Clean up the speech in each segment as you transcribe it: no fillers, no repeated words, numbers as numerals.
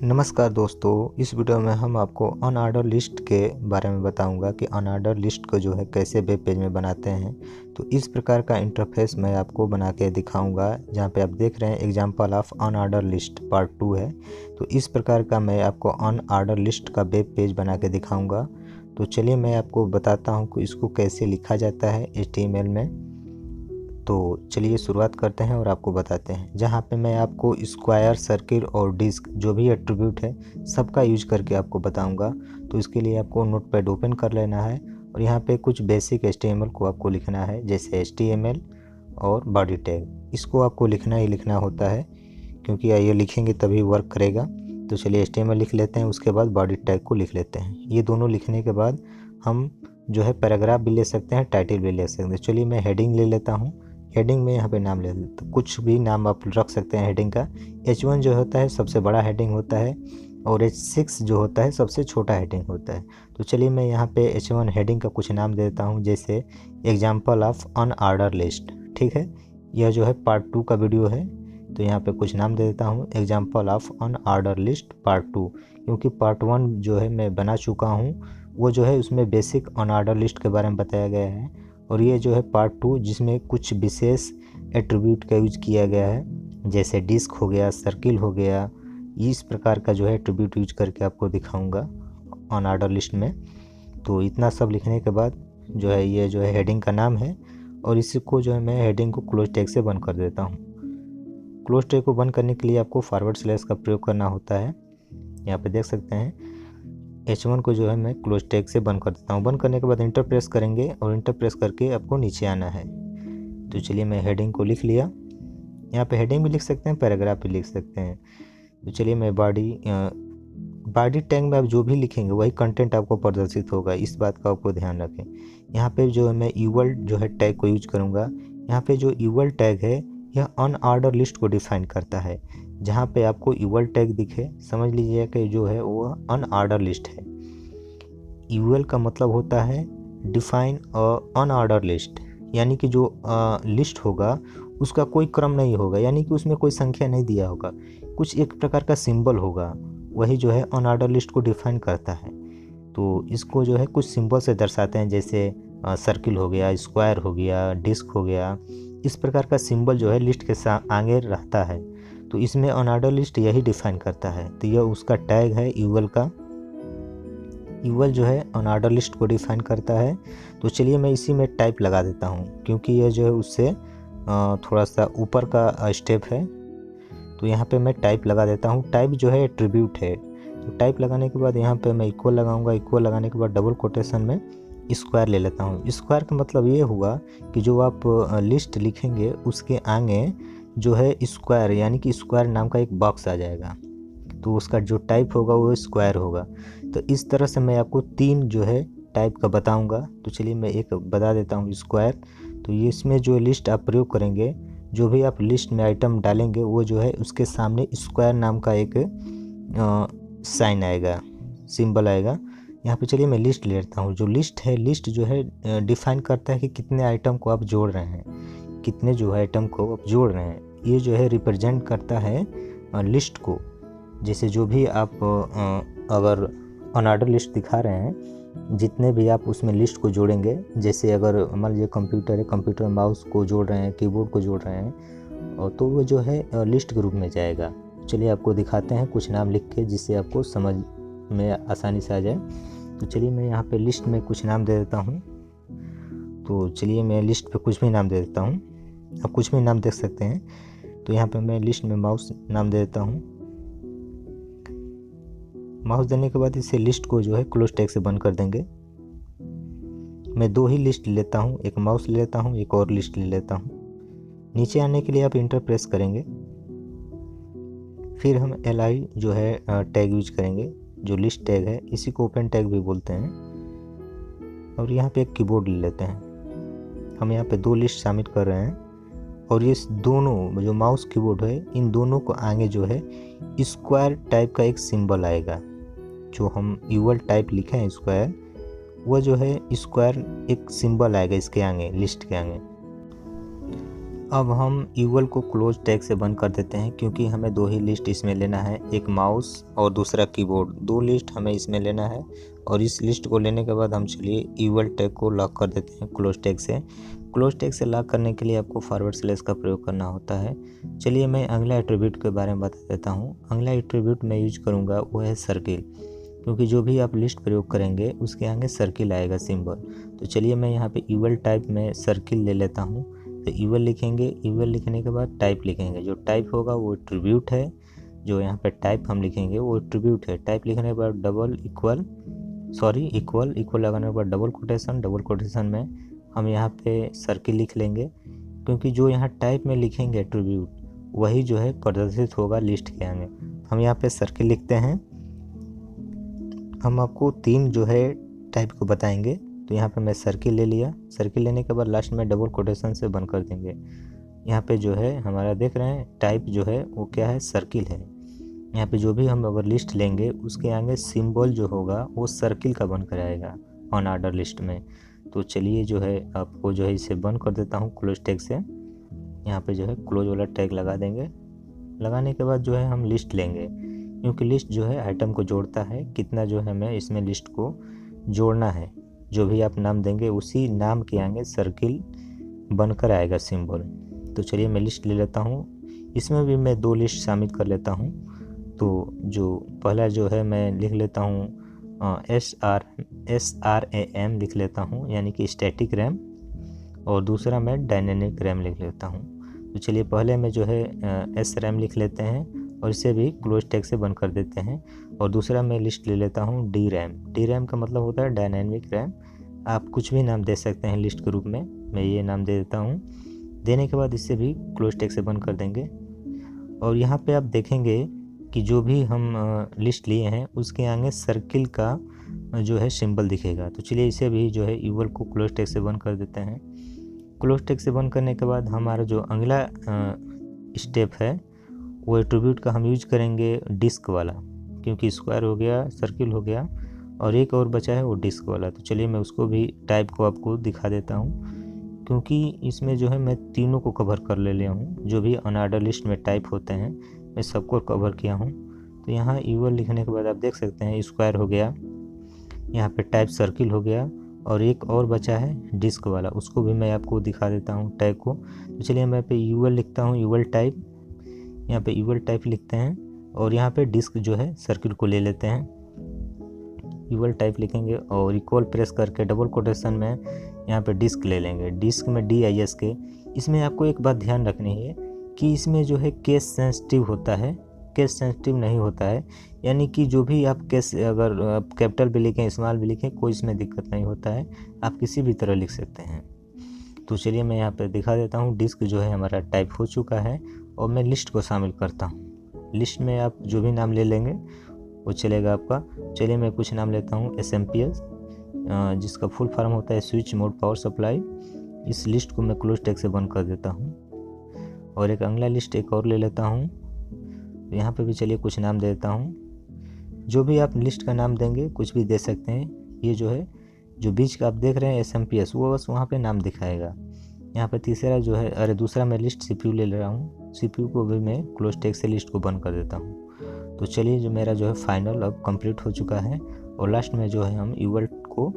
नमस्कार दोस्तों, इस वीडियो में हम आपको अनऑर्डर लिस्ट के बारे में बताऊंगा कि अनऑर्डर लिस्ट को जो है कैसे वेब पेज में बनाते हैं। तो इस प्रकार का इंटरफेस मैं आपको बना के दिखाऊंगा। जहां पे आप देख रहे हैं example of unordered list part 2 है। तो इस प्रकार का मैं आपको अनऑर्डर लिस्ट का वेब पेज बना के दिखाऊंगा। तो चलिए मैं आपको बताता हूँ कि इसको कैसे लिखा जाता है HTML में। तो चलिए शुरुआत करते हैं और आपको बताते हैं। जहाँ पे मैं आपको स्क्वायर, सर्किल और डिस्क जो भी एट्रीब्यूट है सबका यूज करके आपको बताऊंगा। तो इसके लिए आपको नोटपैड ओपन कर लेना है और यहाँ पे कुछ बेसिक HTML को आपको लिखना है, जैसे HTML और बॉडी टैग। इसको आपको लिखना ही लिखना होता है, क्योंकि ये लिखेंगे तभी वर्क करेगा। तो चलिए HTML लिख लेते हैं, उसके बाद बॉडी टैग को लिख लेते हैं। ये दोनों लिखने के बाद हम जो है पैराग्राफ भी ले सकते हैं, टाइटल भी ले सकते हैं। चलिए मैं हेडिंग ले लेता हूँ। हेडिंग में यहाँ पे नाम ले लेते, तो कुछ भी नाम आप रख सकते हैं हेडिंग का। H1 जो होता है सबसे बड़ा हेडिंग होता है और H6 जो होता है सबसे छोटा हेडिंग होता है। तो चलिए मैं यहाँ पे H1 हेडिंग का कुछ नाम दे देता हूँ, जैसे एग्जाम्पल ऑफ अनऑर्डर लिस्ट। ठीक है, यह जो है पार्ट 2 का वीडियो है। तो यहाँ पे कुछ नाम दे देता हूँ, example of unordered list part 2, क्योंकि पार्ट 1 जो है मैं बना चुका हूँ। वो जो है उसमें बेसिक अनऑर्डर लिस्ट के बारे में बताया गया है, और ये जो है पार्ट 2 जिसमें कुछ विशेष एट्रीब्यूट का यूज किया गया है, जैसे डिस्क हो गया, सर्किल हो गया। इस प्रकार का जो है एट्रीब्यूट यूज करके आपको दिखाऊंगा अनऑर्डर लिस्ट में। तो इतना सब लिखने के बाद जो है ये जो है हेडिंग का नाम है, और इसको जो है मैं हेडिंग को क्लोज टैग से बंद कर देता हूँ। क्लोज टैग को बंद करने के लिए आपको फॉरवर्ड स्लैश का प्रयोग करना होता है। यहाँ पे देख सकते हैं H1 को जो है मैं क्लोज टैग से बंद कर देता हूँ। बंद करने के बाद इंटर प्रेस करेंगे, और इंटर प्रेस करके आपको नीचे आना है। तो चलिए मैं हेडिंग को लिख लिया। यहाँ पे हेडिंग भी लिख सकते हैं, पैराग्राफ भी लिख सकते हैं। तो चलिए मैं बॉडी टैग में आप जो भी लिखेंगे वही कंटेंट आपको प्रदर्शित होगा, इस बात का आपको ध्यान रखें। यहाँ पे जो है मैं यूएल जो है टैग को यूज करूँगा। यहाँ पे जो यूएल टैग है यह अनऑर्डर लिस्ट को डिफाइन करता है। जहाँ पे आपको यूएल टैग दिखे समझ लीजिए कि जो है वो अनऑर्डर लिस्ट है। यूएल का मतलब होता है डिफाइन अनऑर्डर लिस्ट, यानी कि जो लिस्ट होगा उसका कोई क्रम नहीं होगा, यानी कि उसमें कोई संख्या नहीं दिया होगा, कुछ एक प्रकार का सिंबल होगा, वही जो है अनऑर्डर लिस्ट को डिफाइन करता है। तो इसको जो है कुछ सिंबल से दर्शाते हैं, जैसे सर्किल हो गया, स्क्वायर हो गया, डिस्क हो गया। इस प्रकार का सिंबल जो है लिस्ट के आगे रहता है। तो इसमें अनऑर्डर लिस्ट यही डिफाइन करता है। तो यह उसका टैग है यूएल का। यूएल जो है अनऑर्डर लिस्ट को डिफाइन करता है। तो चलिए मैं इसी में टाइप लगा देता हूँ, क्योंकि यह जो है उससे थोड़ा सा ऊपर का स्टेप है। तो यहाँ पे मैं टाइप लगा देता हूँ। टाइप जो है एट्रीब्यूट है। तो टाइप लगाने के बाद यहाँ पे मैं इक्वल लगाऊंगा। इक्वल लगाने के बाद डबल कोटेशन में स्क्वायर ले लेता हूँ। स्क्वायर का मतलब ये हुआ कि जो आप लिस्ट लिखेंगे उसके आगे जो है स्क्वायर, यानी कि स्क्वायर नाम का एक बॉक्स आ जाएगा। तो उसका जो टाइप होगा वो स्क्वायर होगा। तो इस तरह से मैं आपको 3 जो है टाइप का बताऊंगा। तो चलिए मैं एक बता देता हूँ, स्क्वायर। तो ये इसमें जो लिस्ट आप प्रयोग करेंगे, जो भी आप लिस्ट में आइटम डालेंगे वो जो है उसके सामने स्क्वायर नाम का एक साइन आएगा, सिंबल आएगा। यहाँ पे चलिए मैं लिस्ट ले लेता हूँ। जो लिस्ट है, लिस्ट जो है डिफाइन करता है कि कितने आइटम को आप जोड़ रहे हैं, कितने जो है आइटम को आप जोड़ रहे हैं। ये जो है रिप्रेजेंट करता है लिस्ट को। जैसे जो भी आप अगर अनऑर्डर लिस्ट दिखा रहे हैं, जितने भी आप उसमें लिस्ट को जोड़ेंगे, जैसे अगर मान लीजिए कंप्यूटर है, कंप्यूटर में माउस को जोड़ रहे हैं, कीबोर्ड को जोड़ रहे हैं, और तो वो जो है लिस्ट के रूप में जाएगा। चलिए आपको दिखाते हैं कुछ नाम लिख के, जिससे आपको समझ में आसानी से आ जाए। तो चलिए मैं यहाँ पे लिस्ट में कुछ नाम दे देता हूँ। तो चलिए मैं लिस्ट पे कुछ भी नाम दे देता हूँ, आप कुछ भी नाम देख सकते हैं। तो यहाँ पे मैं लिस्ट में माउस नाम दे देता हूँ। माउस देने के बाद इसे लिस्ट को जो है क्लोज टैग से बंद कर देंगे। मैं 2 ही लिस्ट लेता हूँ, एक माउस ले लेता हूँ, एक और लिस्ट ले लेता हूँ। नीचे आने के लिए आप इंटर प्रेस करेंगे, फिर हम li जो है टैग यूज करेंगे, जो लिस्ट टैग है, इसी को ओपन टैग भी बोलते हैं। और यहाँ पे एक कीबोर्ड ले लेते हैं। हम यहाँ पे 2 लिस्ट शामिल कर रहे हैं, और ये दोनों जो माउस कीबोर्ड है, इन दोनों को आगे जो है स्क्वायर टाइप का एक सिंबल आएगा। जो हम यूएल टाइप लिखे हैं स्क्वायर, वो जो है स्क्वायर एक सिंबल आएगा इसके आगे, लिस्ट के आगे। अब हम यूएल को क्लोज टैग से बंद कर देते हैं, क्योंकि हमें दो ही लिस्ट इसमें लेना है, एक माउस और दूसरा कीबोर्ड। दो लिस्ट हमें इसमें लेना है और इस लिस्ट को लेने के बाद हम चलिए यूएल टैग को लॉक कर देते हैं क्लोज टैग से। क्लोज टैग से लॉक करने के लिए आपको फॉरवर्ड स्लैश का प्रयोग करना होता है। चलिए मैं अगला एट्रीब्यूट के बारे में बता देता हूँ। अगला एट्रीब्यूट मैं यूज करूँगा वो है सर्किल, क्योंकि जो भी आप लिस्ट प्रयोग करेंगे उसके आगे सर्किल आएगा सिंबल। तो चलिए मैं यहाँ पे यूएल टाइप में सर्किल ले लेता हूँ। तो यूएल लिखेंगे, यूएल लिखने के बाद टाइप लिखेंगे। जो टाइप होगा वो एट्रीब्यूट है, जो यहाँ पे टाइप हम लिखेंगे वो एट्रीब्यूट है। टाइप लिखने के बाद इक्वल लगाने के बाद डबल कोटेशन में हम यहाँ पे सर्किल लिख लेंगे, क्योंकि जो यहाँ टाइप में लिखेंगे एट्रीब्यूट वही जो है प्रदर्शित होगा लिस्ट के आगे। हम यहाँ पे सर्किल लिखते हैं। हम आपको 3 जो है टाइप को बताएंगे। तो यहाँ पे मैं सर्किल ले लिया। सर्किल लेने के बाद लास्ट में डबल कोटेशन से बंद कर देंगे। यहाँ पे जो है हमारा देख रहे हैं टाइप जो है वो क्या है, सर्किल है। यहाँ पे जो भी हम अगर लिस्ट लेंगे उसके आगे सिंबल जो होगा वो सर्किल का बन कर आएगा ऑन ऑर्डर लिस्ट में। तो चलिए जो है आपको जो है इसे बंद कर देता हूँ क्लोज टैग से। यहाँ पे जो है क्लोज वाला टैग लगा देंगे। लगाने के बाद जो है हम लिस्ट लेंगे, क्योंकि लिस्ट जो है आइटम को जोड़ता है, कितना जो है हमें इसमें लिस्ट को जोड़ना है। जो भी आप नाम देंगे उसी नाम के आगे सर्किल बनकर आएगा सिंबल। तो चलिए मैं लिस्ट ले लेता हूँ। इसमें भी मैं 2 लिस्ट शामिल कर लेता हूँ। तो जो पहला जो है मैं लिख लेता हूँ SRAM लिख लेता हूँ, यानी कि स्टैटिक रैम, और दूसरा मैं डायनेमिक रैम लिख लेता हूँ। तो चलिए पहले में जो है SRAM लिख लेते हैं और इसे भी क्लोज टैग से बंद कर देते हैं। और दूसरा मैं लिस्ट ले लेता हूँ DRAM का मतलब होता है डायनेमिक रैम। आप कुछ भी नाम दे सकते हैं लिस्ट के रूप में, मैं ये नाम दे देता हूँ। देने के बाद इसे भी क्लोज टैग से बंद कर देंगे। और यहाँ पे आप देखेंगे कि जो भी हम लिस्ट लिए हैं उसके आगे सर्किल का जो है सिंबल दिखेगा। तो चलिए इसे भी जो है यूएल को क्लोज टैग से बंद कर देते हैं। क्लोज टैग से बंद करने के बाद हमारा जो अगला स्टेप है वो एट्रीब्यूट का हम यूज करेंगे डिस्क वाला, क्योंकि स्क्वायर हो गया, सर्किल हो गया और एक और बचा है वो डिस्क वाला। तो चलिए मैं उसको भी टाइप को आपको दिखा देता हूँ, क्योंकि इसमें जो है मैं तीनों को कवर कर ले लिया हूँ। जो भी अनऑर्डर लिस्ट में टाइप होते हैं मैं सबको कवर किया हूँ। तो यहाँ यूएल लिखने के बाद आप देख सकते हैं स्क्वायर हो गया, यहाँ पे टाइप सर्किल हो गया और एक और बचा है डिस्क वाला, उसको भी मैं आपको दिखा देता हूँ टैग को। तो चलिए मैं पे यूएल लिखता हूँ, यूएल टाइप, यहाँ पे यूएल टाइप लिखते हैं और यहाँ पे डिस्क जो है सर्किल को ले लेते हैं। यूएल टाइप लिखेंगे और इक्वल प्रेस करके डबल कोटेशन में यहाँ पे डिस्क ले लेंगे। डिस्क में DISK। इसमें आपको एक बात ध्यान रखनी है कि इसमें जो है केस सेंसिटिव होता है, केस सेंसिटिव नहीं होता है, यानी कि जो भी आप केस अगर आप कैपिटल भी लिखें स्मॉल भी लिखें कोई इसमें दिक्कत नहीं होता है, आप किसी भी तरह लिख सकते हैं। तो चलिए मैं यहाँ पे दिखा देता हूँ। डिस्क जो है हमारा टाइप हो चुका है और मैं लिस्ट को शामिल करता हूँ। लिस्ट में आप जो भी नाम ले लेंगे वो चलेगा आपका। चलिए मैं कुछ नाम लेता हूँ SMPS, जिसका फुल फॉर्म होता है स्विच मोड पावर सप्लाई। इस लिस्ट को मैं क्लोज टैग से बंद कर देता हूँ और एक अगला लिस्ट एक और ले लेता हूँ। तो यहाँ पे भी चलिए कुछ नाम दे देता हूँ। जो भी आप लिस्ट का नाम देंगे कुछ भी दे सकते हैं। ये जो है जो बीच का आप देख रहे हैं SMPS वो बस वहाँ पे नाम दिखाएगा। यहाँ पे तीसरा जो है दूसरा मैं लिस्ट CPU ले रहा हूँ। CPU को भी मैं क्लोज टैग से लिस्ट को बंद कर देता हूँ। तो चलिए जो मेरा जो है फाइनल अब कंप्लीट हो चुका है और लास्ट में जो है हम यूएल को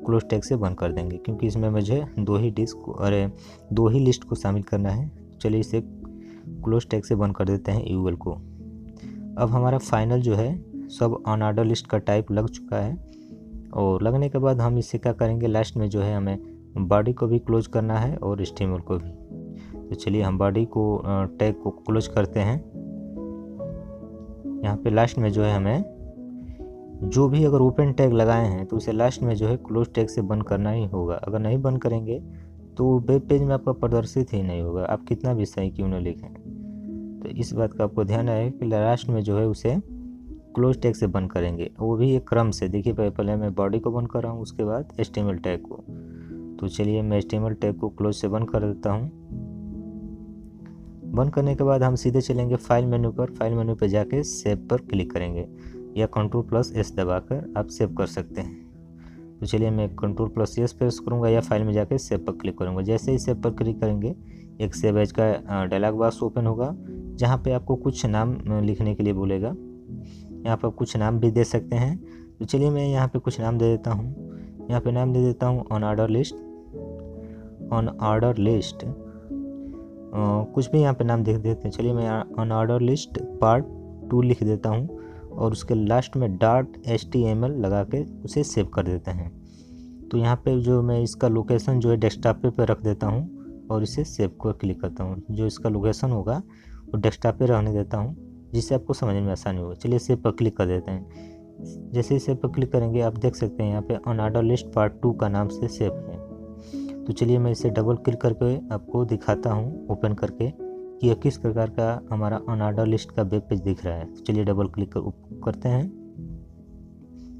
क्लोज टैग से बंद कर देंगे, क्योंकि इसमें मुझे 2 ही लिस्ट को शामिल करना है। चलिए इसे क्लोज टैग से बंद कर देते हैं यूएल को। अब हमारा फाइनल जो है सब अनऑर्डर लिस्ट का टाइप लग चुका है और लगने के बाद हम इसे क्या करेंगे, लास्ट में जो है हमें बॉडी को भी क्लोज करना है और स्टेमल को भी। तो चलिए हम बॉडी को टैग को क्लोज करते हैं। यहाँ पे लास्ट में जो है हमें जो भी अगर ओपन टैग लगाए हैं तो उसे लास्ट में जो है क्लोज टैग से बंद करना ही होगा। अगर नहीं बंद करेंगे तो वेब पेज में आपका प्रदर्शित ही नहीं होगा, आप कितना भी सही क्यों न लिखें। तो इस बात का आपको ध्यान रहे कि लास्ट में जो है उसे क्लोज टैग से बंद करेंगे, वो भी एक क्रम से। देखिए पहले मैं बॉडी को बंद कर रहा हूँ, उसके बाद HTML टैग को। तो चलिए मैं HTML टैग को क्लोज से बंद कर देता हूँ। बंद करने के बाद हम सीधे चलेंगे फाइल मेन्यू पर। फाइल मेन्यू पर जाके सेव पर क्लिक करेंगे या Ctrl+S दबाकर आप सेव कर सकते हैं। तो चलिए मैं Ctrl+S प्रेस करूँगा या फाइल में जाके सेव पर क्लिक करूँगा। जैसे ही सेव पर क्लिक करेंगे एक सेव एज का डायलॉग बॉक्स ओपन होगा, जहाँ पे आपको कुछ नाम लिखने के लिए बोलेगा। यहाँ पर कुछ नाम भी दे सकते हैं। तो चलिए मैं यहाँ पे कुछ नाम दे देता हूँ। यहाँ पे नाम दे देता हूँ on order list. On order list कुछ भी यहाँ पे नाम देख देते हैं। चलिए मैं ऑन ऑर्डर लिस्ट पार्ट 2 लिख देता हूँ और उसके लास्ट में .html लगा के उसे सेव कर देते हैं। तो यहाँ पे जो मैं इसका लोकेशन जो है डेस्कटॉप पे रख देता हूँ और इसे सेव को क्लिक करता हूँ। जो इसका लोकेशन होगा वो डेस्कटॉप पे रहने देता हूँ, जिससे आपको समझने में आसानी होगा। चलिए सेव पर क्लिक कर देते हैं। जैसे ही सेव पर क्लिक करेंगे आप देख सकते हैं यहाँ पे ऑन ऑर्डर लिस्ट पार्ट 2 का नाम से सेव है। तो चलिए मैं इसे डबल क्लिक करके आपको दिखाता हूँ ओपन करके कि यह किस प्रकार का हमारा ऑन ऑर्डर लिस्ट का वेब पेज दिख रहा है। तो चलिए डबल क्लिक करते हैं।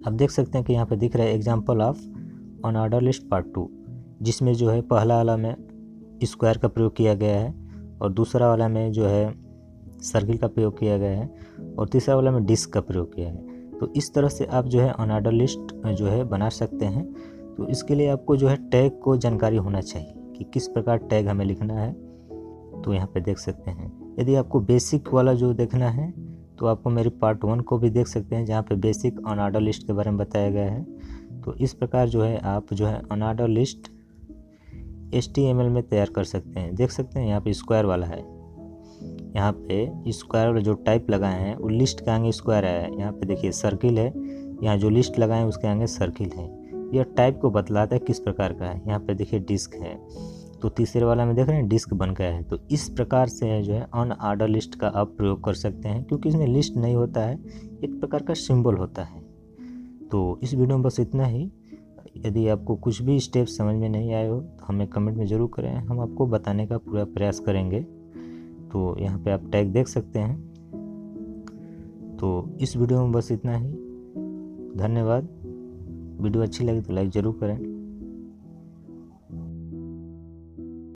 आप देख सकते हैं कि यहाँ पे दिख रहा है example of on order list part 2, जिसमें जो है पहला वाला में स्क्वायर का प्रयोग किया गया है और दूसरा वाला में जो है सर्किल का प्रयोग किया गया है और तीसरा वाला में डिस्क का प्रयोग किया है। तो इस तरह से आप जो है ऑन ऑर्डर लिस्ट जो है बना सकते हैं। तो इसके लिए आपको जो है टैग को जानकारी होना चाहिए कि किस प्रकार टैग हमें लिखना है। तो यहाँ पे देख सकते हैं। यदि आपको बेसिक वाला जो देखना है तो आपको मेरी पार्ट 1 को भी देख सकते हैं, जहाँ पे बेसिक ऑन ऑर्डर लिस्ट के बारे में बताया गया है। तो इस प्रकार जो है आप जो है ऑन ऑर्डर लिस्ट HTML में तैयार कर सकते हैं। देख सकते हैं यहाँ पे स्क्वायर वाला है, यहाँ पे स्क्वायर वाला जो टाइप लगाए हैं वो लिस्ट के आगे स्क्वायर है। यहाँ पे देखिए सर्किल है, यहाँ जो लिस्ट लगाए हैं उसके आगे सर्किल है। यह टाइप को बतलाता है किस प्रकार का है। यहाँ पे देखिए डिस्क है, तो तीसरे वाला में देख रहे हैं डिस्क बन गया है। तो इस प्रकार से जो है ऑन ऑर्डर लिस्ट का आप प्रयोग कर सकते हैं, क्योंकि इसमें लिस्ट नहीं होता है, एक प्रकार का सिंबल होता है। तो इस वीडियो में बस इतना ही। यदि आपको कुछ भी स्टेप समझ में नहीं आए हो तो हमें कमेंट में ज़रूर करें, हम आपको बताने का पूरा प्रयास करेंगे। तो यहाँ पे आप टैग देख सकते हैं। तो इस वीडियो में बस इतना ही। धन्यवाद। वीडियो अच्छी लगी तो लाइक ज़रूर करें।